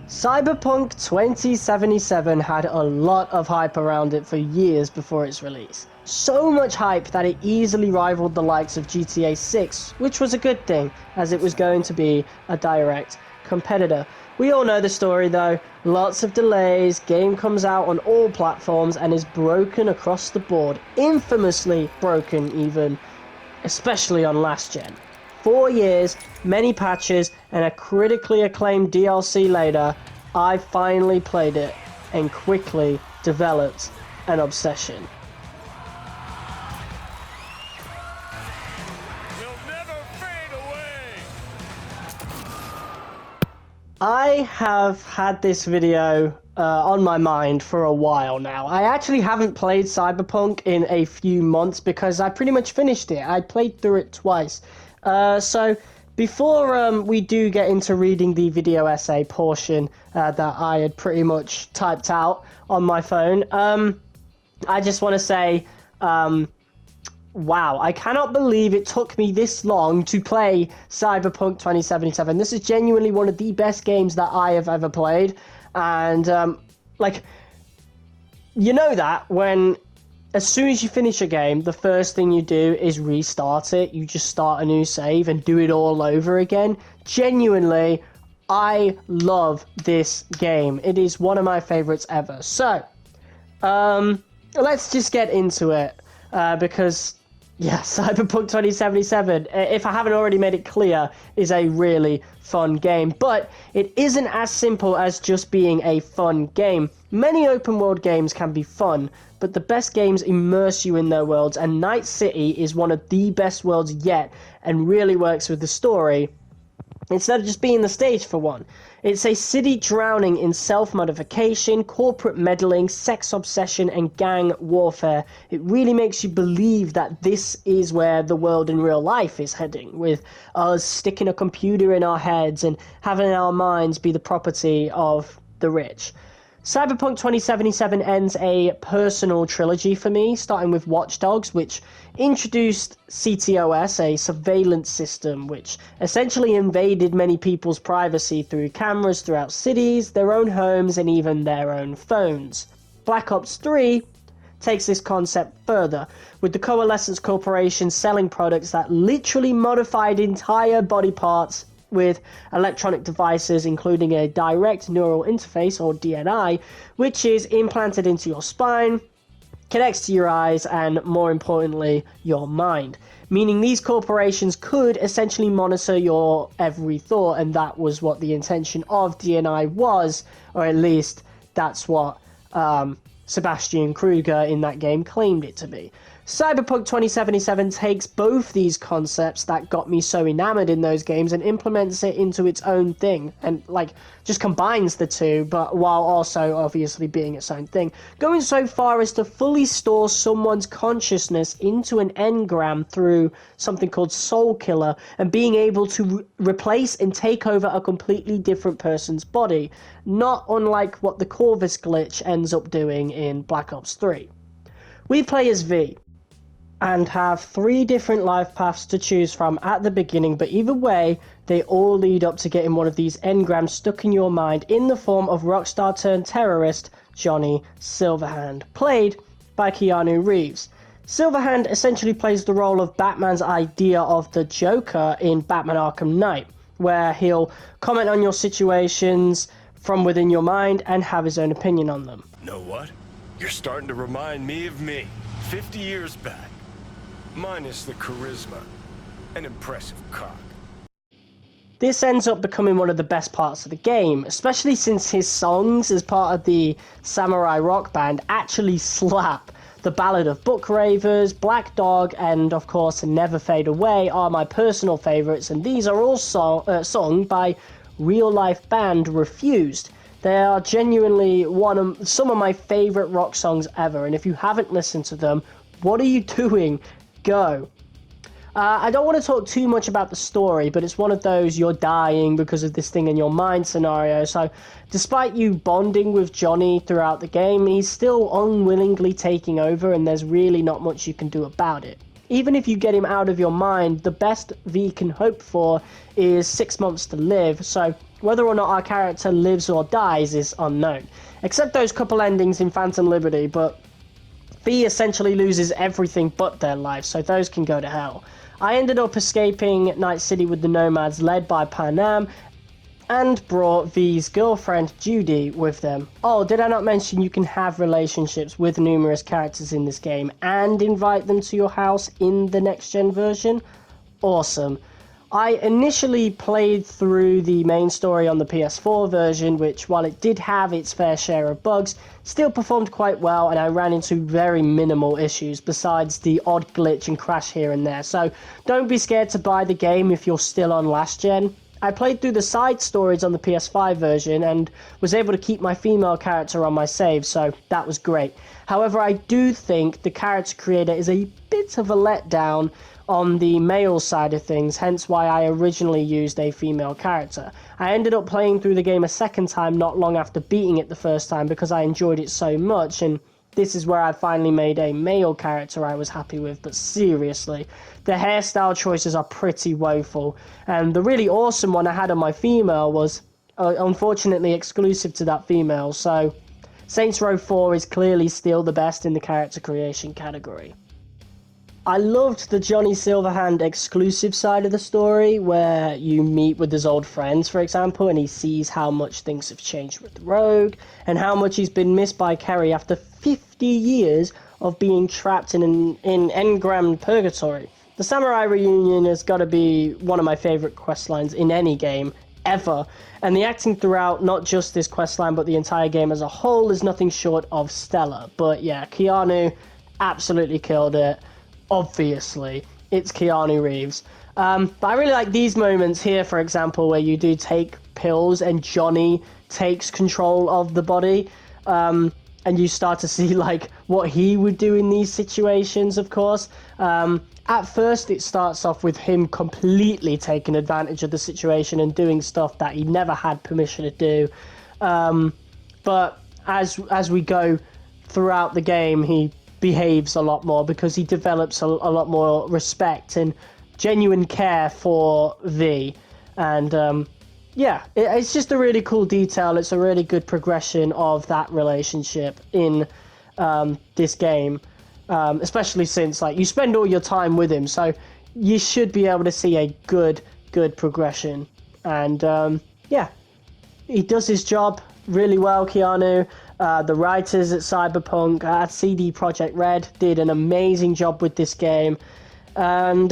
Cyberpunk 2077 had a lot of hype around it for years before its release. So much hype that it easily rivaled the likes of GTA 6, which was a good thing, as it was going to be a direct competitor. We all know the story though, lots of delays, game comes out on all platforms and is broken across the board, infamously broken even, especially on last gen. 4 years, many patches, and a critically acclaimed DLC later, I finally played it and quickly developed an obsession. Will never fade away. I have had this video on my mind for a while now. I actually haven't played Cyberpunk in a few months because I pretty much finished it. I played through it twice. So before we do get into reading the video essay portion that I had pretty much typed out on my phone, I just want to say, wow, I cannot believe it took me this long to play Cyberpunk 2077. This is genuinely one of the best games that I have ever played. And, like, you know that when, as soon as you finish a game, the first thing you do is restart it. You just start a new save and do it all over again. Genuinely, I love this game. It is one of my favorites ever. So, let's just get into it, because, yeah, Cyberpunk 2077, if I haven't already made it clear, is a really fun game. But it isn't as simple as just being a fun game. Many open world games can be fun, but the best games immerse you in their worlds, and Night City is one of the best worlds yet, and really works with the story, instead of just being the stage for one. It's a city drowning in self-modification, corporate meddling, sex obsession, and gang warfare. It really makes you believe that this is where the world in real life is heading, with us sticking a computer in our heads and having our minds be the property of the rich. Cyberpunk 2077 ends a personal trilogy for me, starting with Watch Dogs, which introduced CTOS, a surveillance system which essentially invaded many people's privacy through cameras throughout cities, their own homes, and even their own phones. Black Ops 3 takes this concept further, with the Coalescence Corporation selling products that literally modified entire body parts with electronic devices, including a direct neural interface, or DNI, which is implanted into your spine, connects to your eyes, and more importantly, your mind. Meaning these corporations could essentially monitor your every thought, and that was what the intention of DNI was, or at least that's what Sebastian Kruger in that game claimed it to be. Cyberpunk 2077 takes both these concepts that got me so enamored in those games and implements it into its own thing, and like just combines the two, but while also obviously being its own thing, going so far as to fully store someone's consciousness into an engram through something called Soul Killer, and being able to replace and take over a completely different person's body, not unlike what the Corvus glitch ends up doing in Black Ops 3. We play as V, and have 3 different life paths to choose from at the beginning, but either way, they all lead up to getting one of these engrams stuck in your mind in the form of rockstar turned terrorist Johnny Silverhand, played by Keanu Reeves. Silverhand essentially plays the role of Batman's idea of the Joker in Batman Arkham Knight, where he'll comment on your situations from within your mind and have his own opinion on them. Know what? You're starting to remind me of me, 50 years back. Minus the charisma. An impressive cock. This ends up becoming one of the best parts of the game, especially since his songs as part of the samurai rock band actually slap. The Ballad of Book Ravers, Black Dog, and of course Never Fade Away are my personal favourites, and these are all sung by real-life band Refused. They are genuinely some of my favourite rock songs ever, and if you haven't listened to them, what are you doing? Go. I don't want to talk too much about the story, but it's one of those you're dying because of this thing in your mind scenario. So despite you bonding with Johnny throughout the game, he's still unwillingly taking over, and there's really not much you can do about it. Even if you get him out of your mind, the best V can hope for is 6 months to live, so Whether or not our character lives or dies is unknown, except those couple endings in Phantom Liberty, but V essentially loses everything but their life, so those can go to hell. I ended up escaping Night City with the Nomads led by Panam, and brought V's girlfriend Judy with them. Oh, did I not mention you can have relationships with numerous characters in this game and invite them to your house in the next gen version? Awesome. I initially played through the main story on the PS4 version, which, while it did have its fair share of bugs, still performed quite well, and I ran into very minimal issues besides the odd glitch and crash here and there. So don't be scared to buy the game if you're still on last gen. I played through the side stories on the PS5 version and was able to keep my female character on my save, so that was great. However, I do think the character creator is a bit of a letdown on the male side of things, hence why I originally used a female character. I ended up playing through the game a second time not long after beating it the first time because I enjoyed it so much, and this is where I finally made a male character I was happy with, but seriously, the hairstyle choices are pretty woeful, and the really awesome one I had on my female was unfortunately exclusive to that female, so Saints Row 4 is clearly still the best in the character creation category. I loved the Johnny Silverhand exclusive side of the story, where you meet with his old friends, for example, and he sees how much things have changed with Rogue, and how much he's been missed by Kerry after 50 years of being trapped in Engram Purgatory. The Samurai Reunion has got to be one of my favourite questlines in any game, ever, and the acting throughout, not just this questline, but the entire game as a whole, is nothing short of stellar. But yeah, Keanu absolutely killed it. Obviously, it's Keanu Reeves. But I really like these moments here, for example, where you do take pills and Johnny takes control of the body, and you start to see like what he would do in these situations, of course. At first, it starts off with him completely taking advantage of the situation and doing stuff that he never had permission to do. But as we go throughout the game, he behaves a lot more because he develops a lot more respect and genuine care for V. And yeah, it's just a really cool detail. It's a really good progression of that relationship in this game, especially since like you spend all your time with him, so you should be able to see a good progression. And yeah, he does his job really well, Keanu. The writers at Cyberpunk, at CD Projekt Red, did an amazing job with this game. And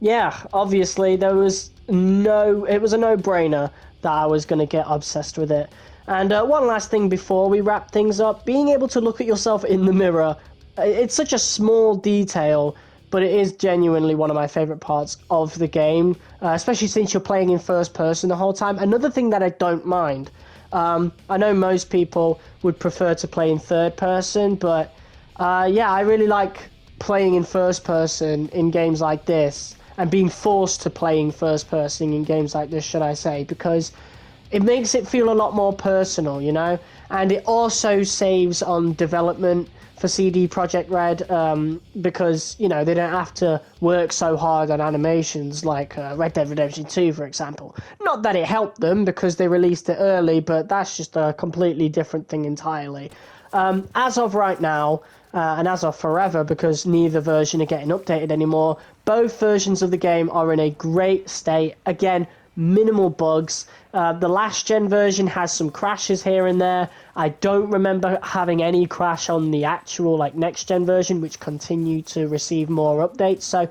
yeah, obviously it was a no-brainer that I was going to get obsessed with it. And one last thing before we wrap things up, being able to look at yourself in the mirror, it's such a small detail, but it is genuinely one of my favorite parts of the game, especially since you're playing in first person the whole time. Another thing that I don't mind, I know most people would prefer to play in third person, but yeah, I really like playing in first person in games like this, and being forced to play in first person in games like this, should I say, because it makes it feel a lot more personal, you know, and it also saves on development for CD Projekt Red, because, you know, they don't have to work so hard on animations like Red Dead Redemption 2, for example. Not that it helped them because they released it early, but that's just a completely different thing entirely. As of right now, and as of forever, because neither version are getting updated anymore, both versions of the game are in a great state. Again, minimal bugs. The last gen version has some crashes here and there. I don't remember having any crash on the actual like next gen version, which continue to receive more updates. So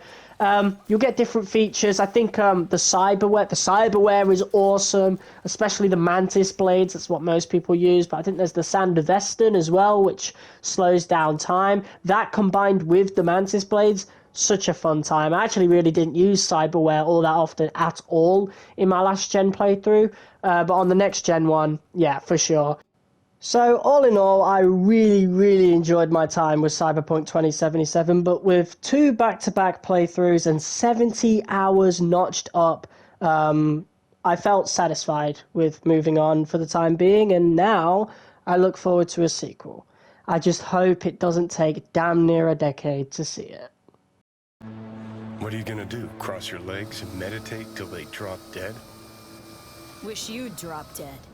you'll get different features. I think the cyberware is awesome, especially the mantis blades. That's what most people use. But I think there's the Sandervesten as well, which slows down time. That combined with the mantis blades, such a fun time. I actually really didn't use cyberware all that often at all in my last gen playthrough, but on the next gen one, yeah, for sure. So all in all, I really enjoyed my time with Cyberpunk 2077, but with 2 back-to-back playthroughs and 70 hours notched up, I felt satisfied with moving on for the time being, and now I look forward to a sequel. I just hope it doesn't take damn near a decade to see it. What are you gonna do? Cross your legs and meditate till they drop dead? Wish you'd drop dead.